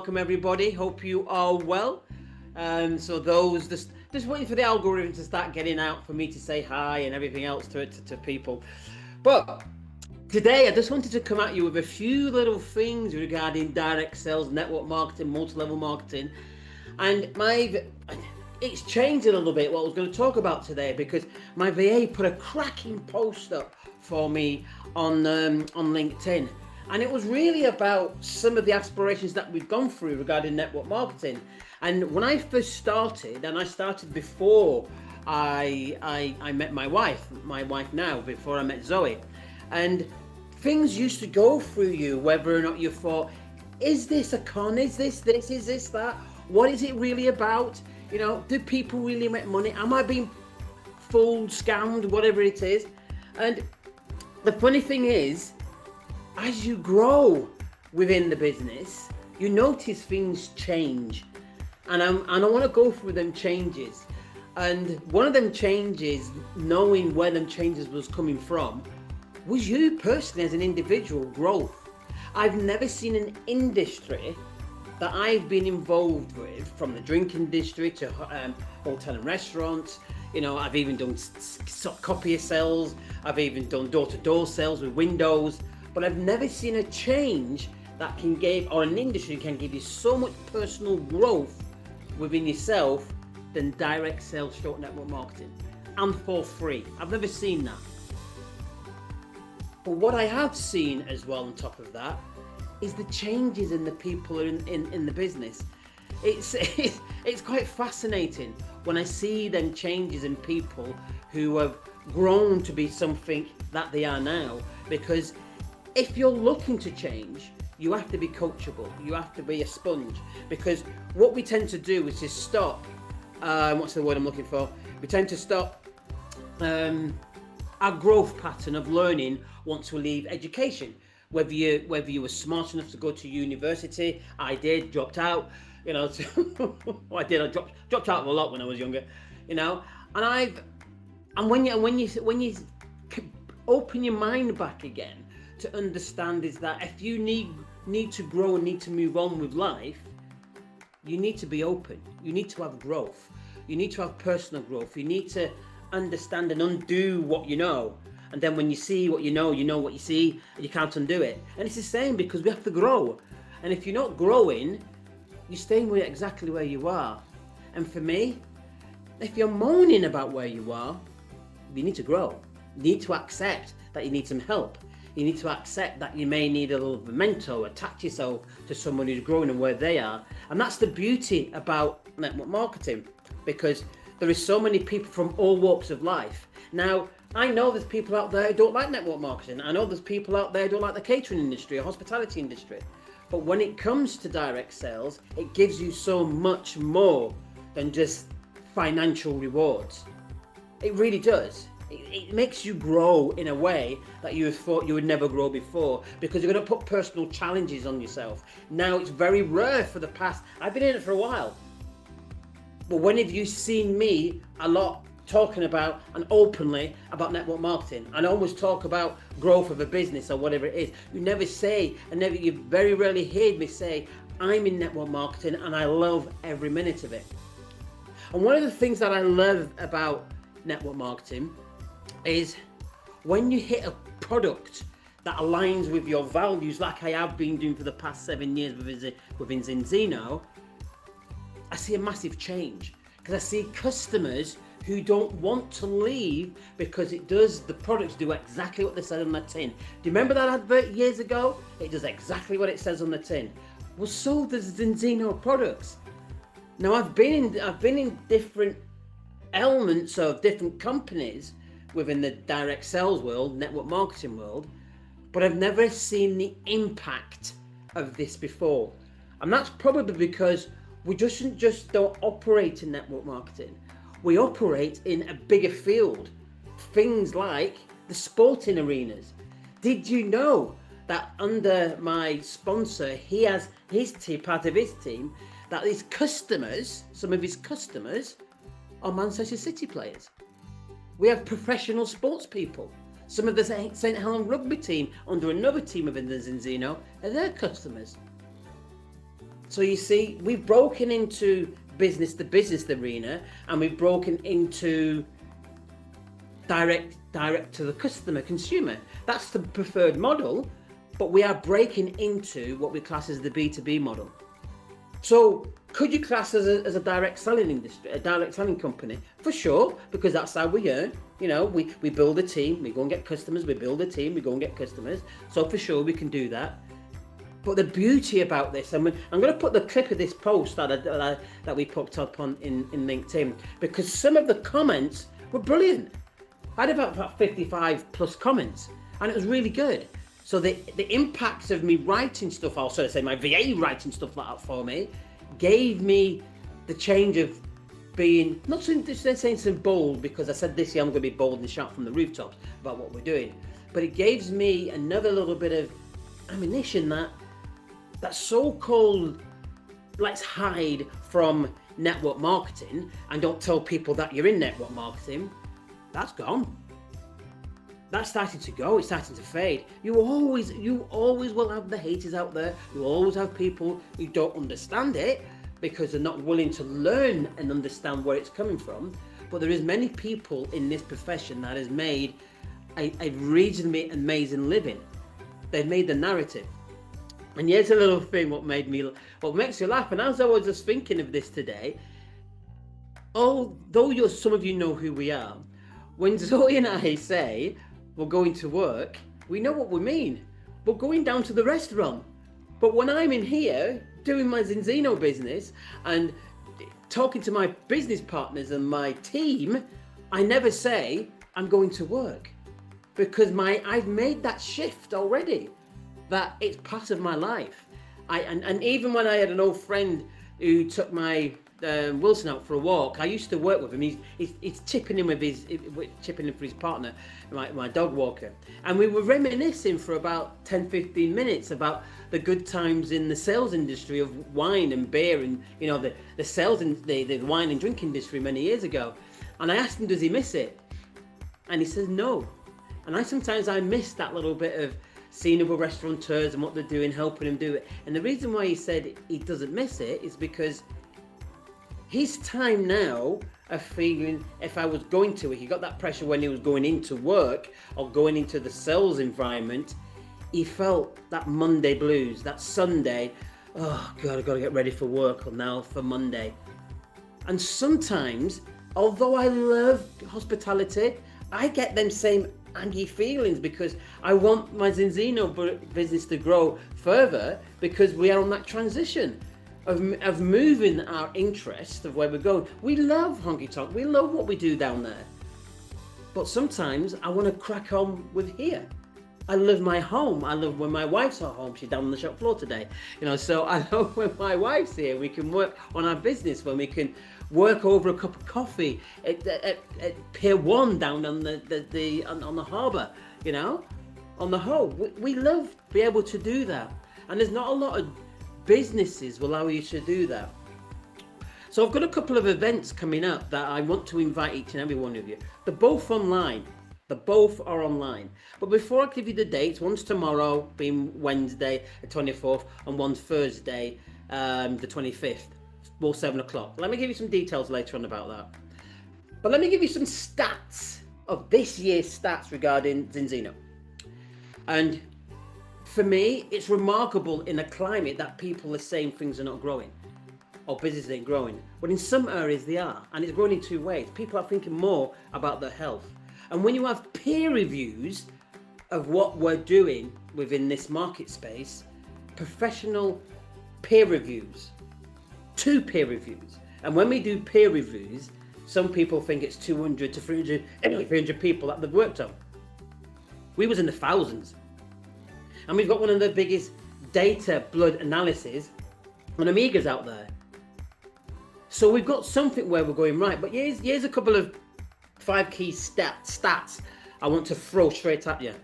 Welcome everybody. Hope you are well. So those just waiting for the algorithm to start getting out for me to say hi and everything else to people. But today I just wanted to come at you with a few little things regarding direct sales, network marketing, multi-level marketing, and it's changed a little bit what I was going to talk about today because my VA put a cracking post up for me on LinkedIn. And it was really about some of the aspirations that we've gone through regarding network marketing. And when I first started, and I started before I met my wife now, before I met Zoe, and things used to go through you, whether or not you thought, is this a con? Is this, is this that? What is it really about? You know, do people really make money? Am I being fooled, scammed, whatever it is? And the funny thing is, as you grow within the business, you notice things change. And I want to go through them changes. And one of them changes, knowing where them changes was coming from, was you personally as an individual growth. I've never seen an industry that I've been involved with, from the drink industry to hotel and restaurants. You know, I've even done copier sales. I've even done door-to-door sales with windows. But I've never seen a change that can give, or an industry can give you so much personal growth within yourself than direct sales, short network marketing, and for free. I've never seen that. But what I have seen as well on top of that is the changes in the people in the business. It's quite fascinating when I see them changes in people who have grown to be something that they are now, because if you're looking to change, you have to be coachable. You have to be a sponge, because what we tend to do is just stop. What's the word I'm looking for? We tend to stop our growth pattern of learning once we leave education. Whether you were smart enough to go to university, I did, dropped out. You know, I did. I dropped out a lot when I was younger. You know, and when you open your mind back again to understand is that if you need to grow and need to move on with life, you need to be open. You need to have growth. You need to have personal growth. You need to understand and undo what you know. And then when you see what you know what you see, and you can't undo it. And it's the same, because we have to grow. And if you're not growing, you're staying exactly where you are. And for me, if you're moaning about where you are, you need to grow. You need to accept that you need some help. You need to accept that you may need a little bit of a mentor, attach yourself to someone who's growing and where they are. And that's the beauty about network marketing, because there is so many people from all walks of life. Now, I know there's people out there who don't like network marketing. I know there's people out there who don't like the catering industry or hospitality industry. But when it comes to direct sales, it gives you so much more than just financial rewards. It really does. It makes you grow in a way that you thought you would never grow before, because you're going to put personal challenges on yourself. Now, it's very rare for the past. I've been in it for a while. But when have you seen me a lot talking about and openly about network marketing? And I always talk about growth of a business or whatever it is. You never say, you very rarely heard me say, I'm in network marketing and I love every minute of it. And one of the things that I love about network marketing is when you hit a product that aligns with your values, like I have been doing for the past 7 years within Zinzino, I see a massive change, because I see customers who don't want to leave because the products do exactly what they said on the tin. Do you remember that advert years ago? It does exactly what it says on the tin. Well, so does Zinzino products. Now, I've been in different elements of different companies within the direct sales world, network marketing world, but I've never seen the impact of this before. And that's probably because we just don't operate in network marketing. We operate in a bigger field. Things like the sporting arenas. Did you know that under my sponsor, he has his team, part of his team, that his customers, some of his customers, are Manchester City players? We have professional sports people. Some of the St. Helens rugby team under another team within the Zinzino are their customers. So you see, we've broken into business to business arena, and we've broken into direct to the customer, consumer. That's the preferred model, but we are breaking into what we class as the B2B model. So could you class as a direct selling industry, a direct selling company? For sure, because that's how we earn. You know, we build a team, we go and get customers, we build a team, we go and get customers. So for sure we can do that. But the beauty about this, I'm going to put the clip of this post that we put up on in LinkedIn, because some of the comments were brilliant. I had about 55 plus comments, and it was really good. So the impacts of me writing stuff, I'll sort of say my VA writing stuff like that for me, gave me the change of being, not saying so bold, because I said this year I'm going to be bold and shout from the rooftops about what we're doing, but it gives me another little bit of ammunition that so-called let's hide from network marketing and don't tell people that you're in network marketing, that's gone. That's starting to go, it's starting to fade. You always will have the haters out there. You always have people who don't understand it because they're not willing to learn and understand where it's coming from. But there is many people in this profession that has made a reasonably amazing living. They've made the narrative. And here's a little thing what makes you laugh. And as I was just thinking of this today, although some of you know who we are, when Zoe and I say we're going to work, we know what we mean. We're going down to the restaurant. But when I'm in here doing my Zinzino business and talking to my business partners and my team, I never say I'm going to work, because I've made that shift already, that it's part of my life. And even when I had an old friend who took my Wilson out for a walk, I used to work with him. He's chipping in for his partner, my dog walker, and we were reminiscing for about 10-15 minutes about the good times in the sales industry of wine and beer, and you know the sales and the wine and drink industry many years ago. And I asked him, does he miss it? And he says no. And sometimes I miss that little bit of seeing other restaurateurs and what they're doing, helping them do it. And the reason why he said he doesn't miss it is because his time now of feeling, if I was going to it, he got that pressure when he was going into work or going into the sales environment. He felt that Monday blues, that Sunday, oh God, I've got to get ready for work or now for Monday. And sometimes, although I love hospitality, I get them same angry feelings because I want my Zinzino business to grow further, because we are on that transition of moving our interest of where we're going. We love honky tonk, we love what we do down there, but sometimes I want to crack on with here. I love my home. I love when my wife's at home. She's down on the shop floor today, you know. So I love when my wife's here. We can work on our business, when we can work over a cup of coffee at Pier 1 down on the harbour, you know, on the Hoe. We love to be able to do that, and there's not a lot of businesses will allow you to do that. So I've got a couple of events coming up that I want to invite each and every one of you. They're both online. They both are online. But before I give you the dates, one's tomorrow, being Wednesday, the 24th, and one's Thursday, the 25th, both 7 o'clock. Let me give you some details later on about that. But let me give you some stats of this year's stats regarding Zinzino. And for me, it's remarkable in a climate that people are saying things are not growing or business ain't growing. But in some areas they are, and it's growing in two ways. People are thinking more about their health. And when you have peer reviews of what we're doing within this market space, professional peer reviews, 2 peer reviews. And when we do peer reviews, some people think it's 200 to 300 people that they've worked on. We was in the thousands. And we've got one of the biggest data blood analysis on Amigas out there. So we've got something where we're going right. But here's a couple of 5 key stats I want to throw straight at you.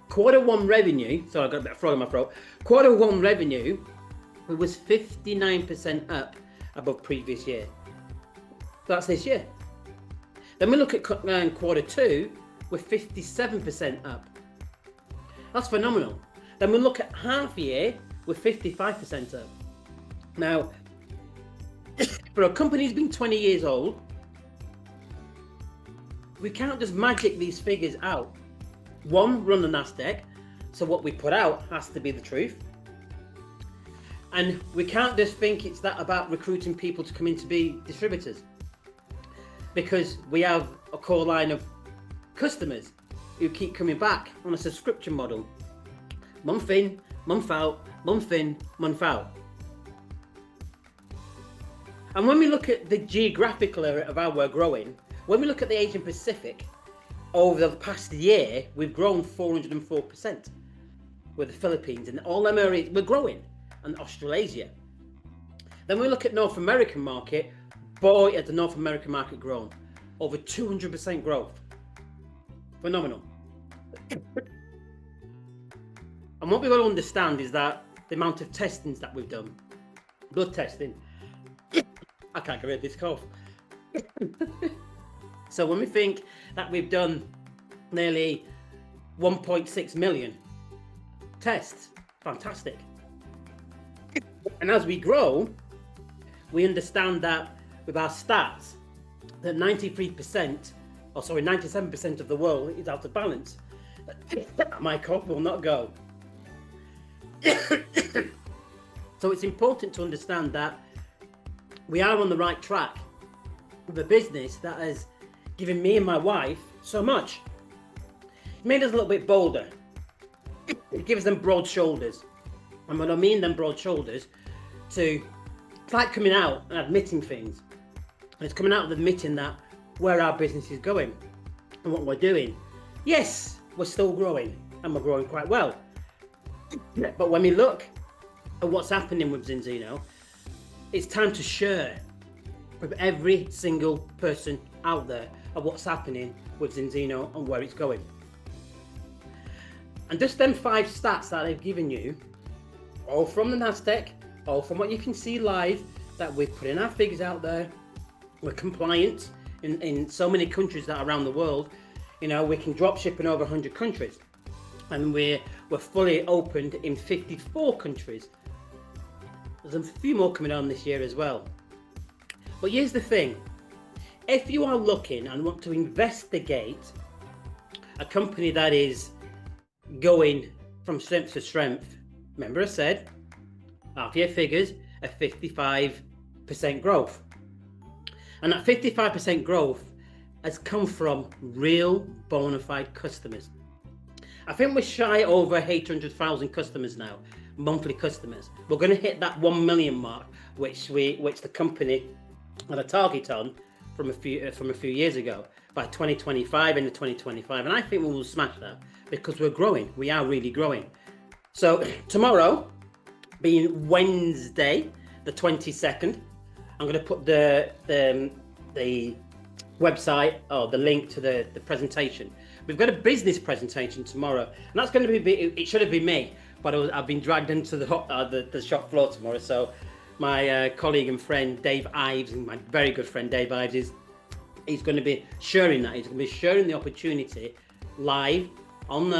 Q1 revenue, sorry, I got a bit of frog in my throat. Q1 revenue, it was 59% up above previous year. That's this year. Then we look at Q2, we're 57% up. That's phenomenal. Then we look at half year, we're 55% up. Now, for a company who's been 20 years old, we can't just magic these figures out. One, run the NASDAQ, so what we put out has to be the truth. And we can't just think it's that about recruiting people to come in to be distributors, because we have a core line of customers who keep coming back on a subscription model, month in, month out, month in, month out. And when we look at the geographical area of how we're growing, when we look at the Asian Pacific, over the past year, we've grown 404% with the Philippines and all them areas, we're growing, and Australasia. Then we look at North American market, boy, has the North American market grown. Over 200% growth. Phenomenal. And what we've got to understand is that the amount of testings that we've done, blood testing, I can't get rid of this cough. So when we think that we've done nearly 1.6 million tests, fantastic. And as we grow, we understand that with our stats, that 97% of the world is out of balance. My cough will not go. So it's important to understand that we are on the right track with a business that has given me and my wife so much. It made us a little bit bolder. It gives them broad shoulders. And when I mean them broad shoulders, it's like coming out and admitting things. And it's coming out and admitting that where our business is going and what we're doing. Yes, we're still growing, and we're growing quite well. But when we look at what's happening with Zinzino, it's time to share with every single person out there of what's happening with Zinzino and where it's going. And just them 5 stats that I've given you, all from the NASDAQ, all from what you can see live, that we're putting our figures out there. We're compliant in so many countries that are around the world. You know, we can drop ship in over 100 countries. And we're fully opened in 54 countries. There's a few more coming on this year as well. But here's the thing. If you are looking and want to investigate a company that is going from strength to strength, remember I said, half year figures are 55% growth. And that 55% growth has come from real bona fide customers. I think we're shy over 800,000 customers now, monthly customers. We're going to hit that 1 million mark, which the company had a target on from a few years ago, by 2025, into 2025. And I think we will smash that because we're growing. We are really growing. So tomorrow, being Wednesday, the 22nd, I'm going to put the website or the link to the presentation. We've got a business presentation tomorrow, and that's going to be, it should have been me, but I've been dragged into the shop floor tomorrow. So my colleague and friend Dave Ives, and my very good friend Dave Ives, he's going to be sharing that. He's going to be sharing the opportunity live on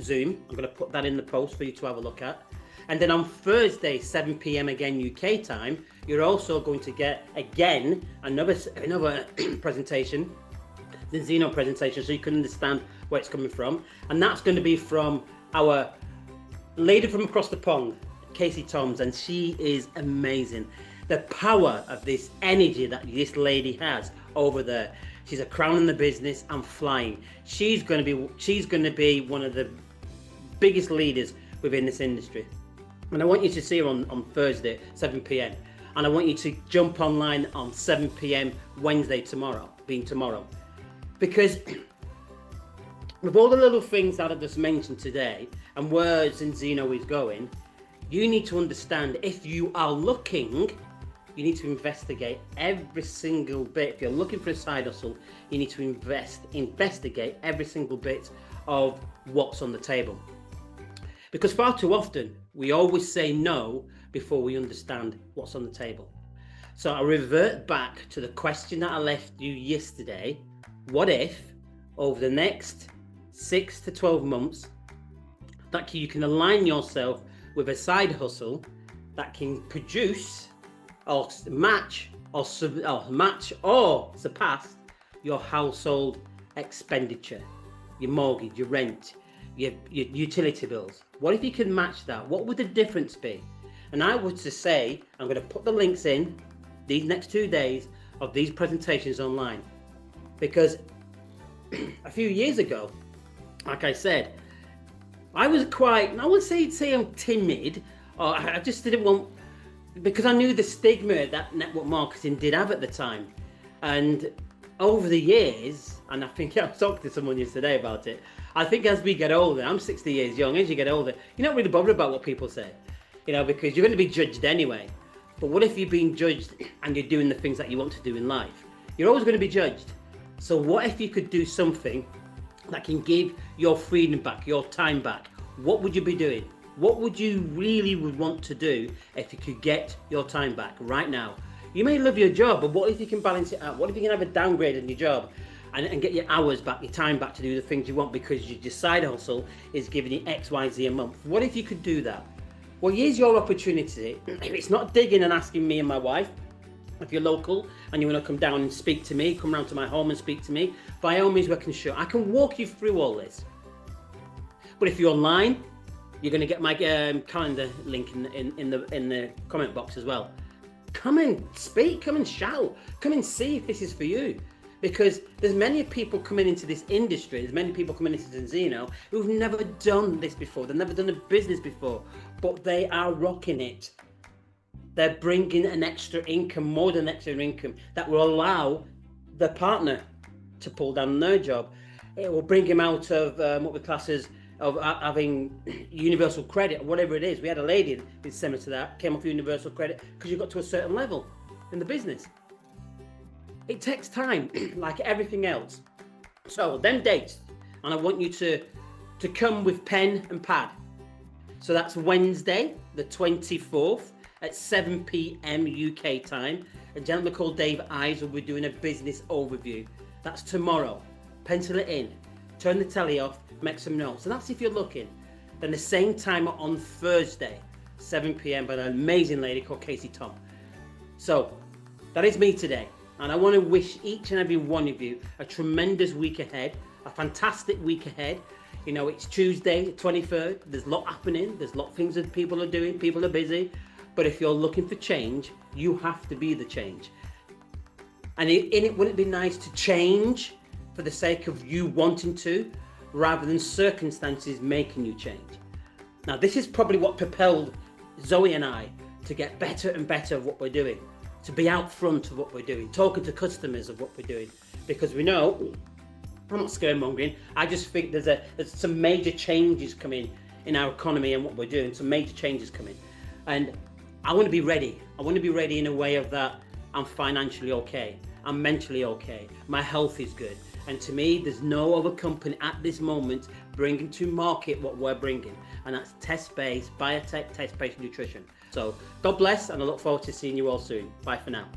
Zoom. I'm going to put that in the post for you to have a look at. And then on Thursday, 7 p.m. again UK time, you're also going to get again another presentation, the Zinzino presentation, so you can understand where it's coming from. And that's going to be from our lady from across the pond, Casey Toms, and she is amazing. The power of this energy that this lady has over there. She's a crown in the business and flying. She's going to be one of the biggest leaders within this industry. And I want you to see her on Thursday, 7 p.m. And I want you to jump online on 7 p.m. Wednesday tomorrow. Because with all the little things that I just mentioned today and where Zinzino is going, you need to understand, if you are looking, you need to investigate every single bit. If you're looking for a side hustle, you need to investigate every single bit of what's on the table. Because far too often, we always say no before we understand what's on the table. So I revert back to the question that I left you yesterday. What if, over the next 6 to 12 months, that you can align yourself with a side hustle that can produce or match or surpass your household expenditure, your mortgage, your rent, your utility bills. What if you can match that? What would the difference be? And I would just say, I'm going to put the links in these next 2 days of these presentations online, because a few years ago, like I said, I was quite, I would say I'm timid, or I just didn't want, because I knew the stigma that network marketing did have at the time. And over the years, and I think I was talking to someone yesterday about it, I think as we get older, I'm 60 years young, as you get older, you're not really bothered about what people say, because you're going to be judged anyway. But what if you're being judged and you're doing the things that you want to do in life? You're always going to be judged. So what if you could do something that can give your freedom back, your time back? What would you be doing? What would you really would want to do if you could get your time back right now? You may love your job, but what if you can balance it out? What if you can have a downgrade in your job and get your hours back, your time back to do the things you want, because your side hustle is giving you X, Y, Z a month? What if you could do that? Well, here's your opportunity. If it's not digging and asking me and my wife, if you're local and you want to come down and speak to me, come round to my home and speak to me, by all means, I can walk you through all this. But if you're online, you're going to get my calendar link in the comment box as well. Come and speak, come and shout, come and see if this is for you. Because there's many people coming into this industry, there's many people coming into Zinzino who've never done this before, they've never done a business before, but they are rocking it. They're bringing an extra income, more than extra income, that will allow the partner to pull down their job. It will bring him out of what we class as of having universal credit or whatever it is. We had a lady who's similar to that, came off universal credit because you got to a certain level in the business. It takes time, like everything else. So them dates, and I want you to come with pen and pad. So that's Wednesday, the 24th at 7 p.m. UK time. A gentleman called Dave Eyes will be doing a business overview. That's tomorrow. Pencil it in. Turn the telly off, make some notes. And that's if you're looking. Then the same time on Thursday, 7 p.m. by an amazing lady called Casey Tom. So that is me today. And I want to wish each and every one of you a tremendous week ahead, a fantastic week ahead. It's Tuesday, 23rd. There's a lot happening. There's a lot of things that people are doing. People are busy. But if you're looking for change, you have to be the change. And wouldn't it be nice to change for the sake of you wanting to, rather than circumstances making you change? Now, this is probably what propelled Zoe and I to get better and better at what we're doing, to be out front of what we're doing, talking to customers of what we're doing, because we know, I'm not scaremongering, I just think there's some major changes coming in our economy and what we're doing, some major changes coming. And I want to be ready. I want to be ready in a way of that I'm financially okay, I'm mentally okay, my health is good. And to me, there's no other company at this moment bringing to market what we're bringing. And that's test-based, biotech, test-based nutrition. So God bless, and I look forward to seeing you all soon. Bye for now.